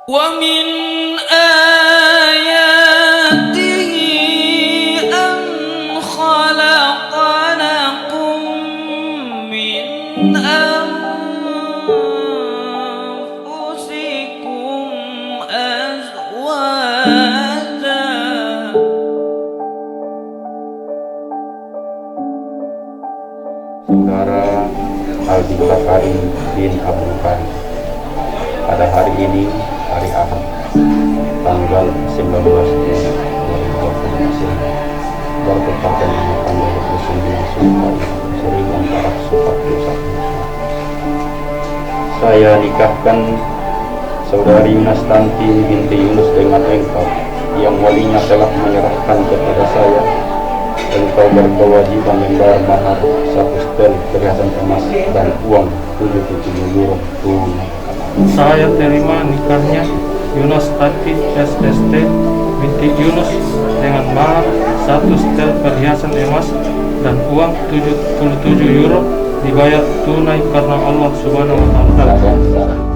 ومن آياته أن خلق لكم من أنفسكم أزواجا Saudara Aldi Bakari bin Abdul Karim, pada hari ini, hari Ahad, tanggal 19 Juni 2020 bertepatan dengan tanggal 29 Zulhijjah 1441. Saya nikahkan Saudari Yunas Tanti binti Yunus dengan engkau yang walinya telah menyerahkan kepada saya. Engkau berkewajiban membayar mahar 1 setel perhiasan emas dan uang 77 euro tunai. Saya terima nikahnya Yunas Tanti SST binti Yunus dengan mahar 1 setel perhiasan emas dan uang 77 euro dibayar tunai karena Allah Subhanahu wa Ta'ala.